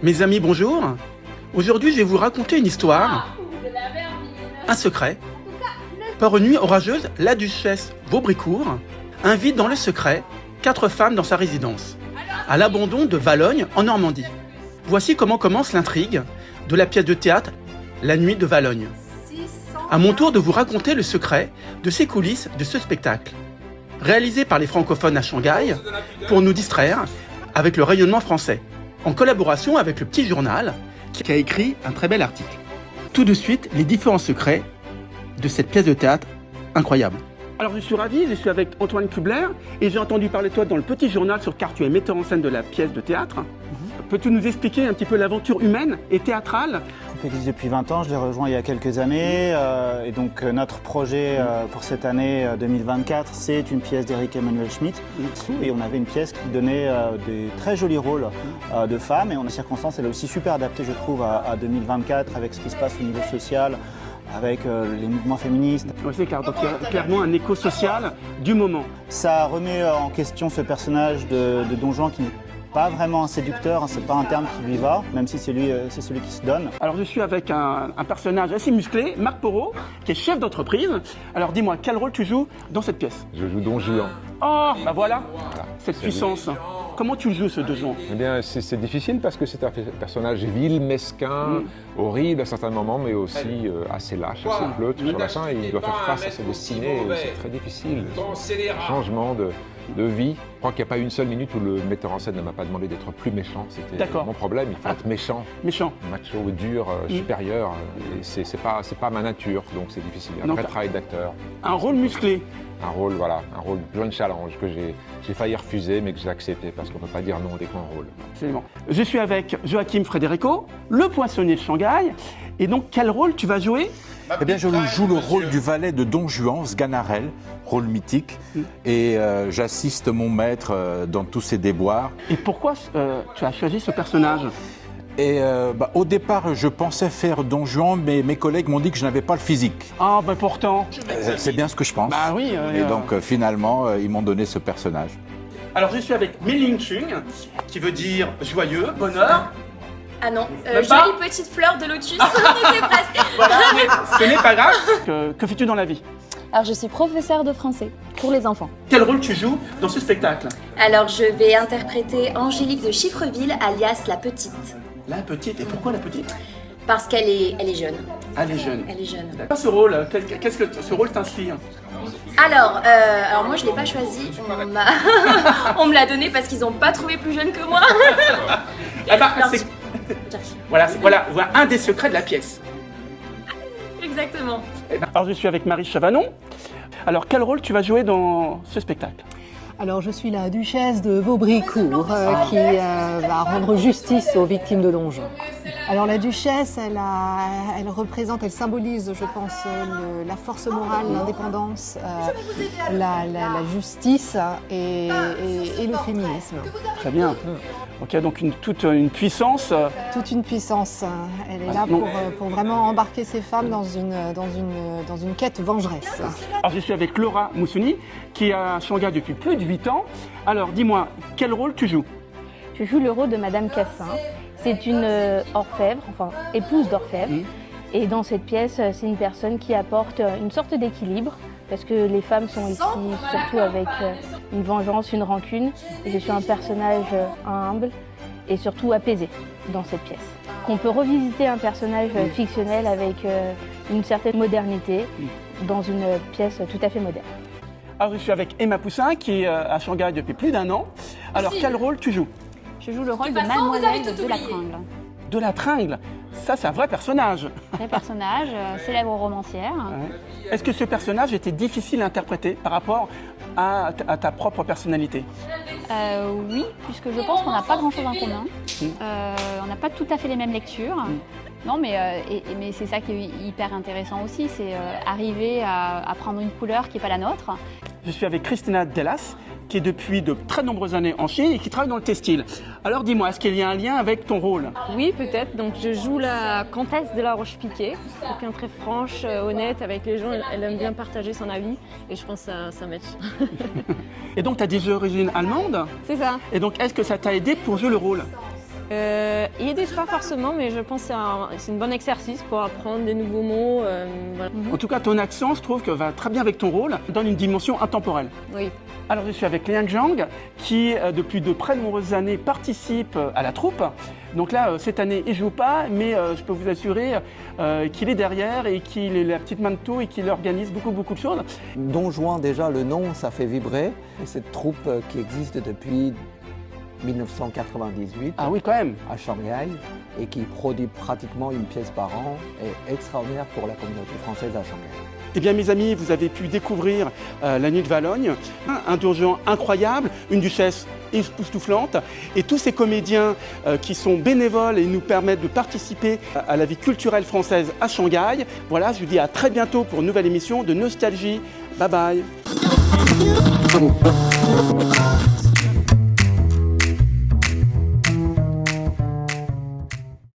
Mes amis, bonjour. Aujourd'hui, je vais vous raconter une histoire, un secret. Par une nuit orageuse, la duchesse Vaubricourt invite dans le secret 4 femmes dans sa résidence, à l'abandon de Valognes en Normandie. Voici comment commence l'intrigue de la pièce de théâtre La Nuit de Valognes. À mon tour de vous raconter le secret de ces coulisses de ce spectacle, réalisé par les francophones à Shanghai pour nous distraire avec le rayonnement français, en collaboration avec le Petit Journal qui a écrit un très bel article. Tout de suite, les différents secrets de cette pièce de théâtre incroyable. Alors je suis ravi, je suis avec Antoine Kubler et j'ai entendu parler de toi dans le Petit Journal car tu es metteur en scène de la pièce de théâtre. Peux-tu nous expliquer un petit peu l'aventure humaine et théâtrale? Je existe depuis 20 ans, je l'ai rejoint il y a quelques années et donc notre projet pour cette année 2024, c'est une pièce d'Éric Emmanuel Schmitt et on avait une pièce qui donnait des très jolis rôles de femmes et en circonstances elle est aussi super adaptée je trouve à 2024 avec ce qui se passe au niveau social, avec les mouvements féministes. Oui, c'est clair, donc il y a clairement un écho social du moment. Ça remet en question ce personnage de Don Juan qui n'est pas vraiment un séducteur, hein, c'est pas un terme qui lui va, même si c'est celui qui se donne. Alors je suis avec un personnage assez musclé, Marc Porot, qui est chef d'entreprise. Alors dis-moi, quel rôle tu joues dans cette pièce? Je joue Don Juan. Oh, bah voilà, cette puissance. Comment tu joues ce Don Juan? Eh bien, c'est difficile parce que c'est un personnage vil, mesquin, horrible à certains moments, mais aussi assez lâche, assez pleutre sur la fin. Et il doit faire face à sa destinée et c'est très difficile. Changement de vie. Je crois qu'il n'y a pas une seule minute où le metteur en scène ne m'a pas demandé d'être plus méchant. C'était mon problème. Il faut être méchant, macho, dur, supérieur. Et c'est pas ma nature, donc c'est difficile. Un vrai travail d'acteur. Un rôle musclé. Un rôle plein de challenge que j'ai failli refuser, mais que j'ai accepté parce qu'on ne peut pas dire non dès qu'on rôle. Absolument. Je suis avec Joachim Frédérico, le poinçonnier de Shanghai. Et donc, quel rôle tu vas jouer? Eh bien, je joue le rôle du valet de Don Juan, Sganarelle, rôle mythique, et j'assiste mon maître dans tous ses déboires. Et pourquoi tu as choisi ce personnage? Et au départ, je pensais faire Don Juan, mais mes collègues m'ont dit que je n'avais pas le physique. Ah, bah pourtant. C'est bien ce que je pense. Bah oui. Et donc, finalement, ils m'ont donné ce personnage. Alors, je suis avec Mei-Ling Chung, qui veut dire joyeux, bonheur. Ah non, jolie petite fleur de lotus, on était presque. Voilà, ce n'est pas grave. Que fais-tu dans la vie? Alors je suis professeure de français pour les enfants. Quel rôle tu joues dans ce spectacle? Alors je vais interpréter Angélique de Chiffreville, alias la petite. La petite, et pourquoi la petite? Parce qu'elle est jeune. Elle est jeune. Elle est jeune. Ce rôle, qu'est-ce que ce rôle t'inspire? Alors moi je l'ai pas choisi, on me l'a donné parce qu'ils n'ont pas trouvé plus jeune que moi. Voilà un des secrets de la pièce. Exactement. Alors je suis avec Marie Chavanon. Alors quel rôle tu vas jouer dans ce spectacle? Alors je suis la duchesse de Vaubricourt qui va rendre justice aux victimes de Don Juan. Alors la duchesse, elle représente, elle symbolise, je pense, la force morale, l'indépendance, la justice et le féminisme. Très bien. Ok, donc toute une puissance. Toute une puissance. Elle est là pour vraiment embarquer ces femmes dans une quête vengeresse. Alors je suis avec Laura Moussouni, qui est à Shanghai depuis plus de 8 ans. Alors dis-moi, quel rôle tu joues? Je joue le rôle de Madame Cassin. C'est une orfèvre, enfin épouse d'orfèvre. Et dans cette pièce, c'est une personne qui apporte une sorte d'équilibre. Parce que les femmes sont ici surtout avec une vengeance, une rancune. Et je suis un personnage humble et surtout apaisé dans cette pièce. Qu'on peut revisiter un personnage fictionnel avec une certaine modernité dans une pièce tout à fait moderne. Alors je suis avec Emma Poussin qui est à Shanghai depuis plus d'1 an. Alors quel rôle tu joues? Je joue le rôle de Mademoiselle de la Tringle. De la Tringle? Ça c'est un vrai personnage. Vrai personnage, célèbre romancière. Ouais. Est-ce que ce personnage était difficile à interpréter par rapport à ta propre personnalité? Oui, puisque je pense qu'on n'a pas grand-chose en commun. On n'a pas tout à fait les mêmes lectures. Non, mais c'est ça qui est hyper intéressant aussi, c'est arriver à prendre une couleur qui n'est pas la nôtre. Je suis avec Christina Delas, qui est depuis de très nombreuses années en Chine et qui travaille dans le textile. Alors dis-moi, est-ce qu'il y a un lien avec ton rôle? Oui, peut-être. Donc je joue la comtesse de la Roche-Piquet, quelqu'un très franche, honnête avec les gens. Elle aime bien partager son avis et je pense que ça match. Et donc tu as des origines allemandes? C'est ça. Et donc est-ce que ça t'a aidé pour jouer le rôle? Il aide pas forcément, mais je pense que c'est un bon exercice pour apprendre des nouveaux mots. Voilà. En tout cas, ton accent, je trouve que va très bien avec ton rôle, donne une dimension intemporelle. Oui. Alors je suis avec Liang Zhang, qui depuis de très nombreuses années participe à la troupe. Donc là, cette année, il ne joue pas, mais je peux vous assurer qu'il est derrière et qu'il est la petite main de tout et qu'il organise beaucoup de choses. Don Juan, déjà, le nom, ça fait vibrer. Et cette troupe qui existe depuis 1998 Ah oui, quand même. à Shanghai et qui produit pratiquement une pièce par an est extraordinaire pour la communauté française à Shanghai. Eh bien mes amis, vous avez pu découvrir La Nuit de Valogne, un Don Juan incroyable, une duchesse époustouflante et tous ces comédiens qui sont bénévoles et nous permettent de participer à la vie culturelle française à Shanghai. Voilà, je vous dis à très bientôt pour une nouvelle émission de Nostalgie. Bye bye.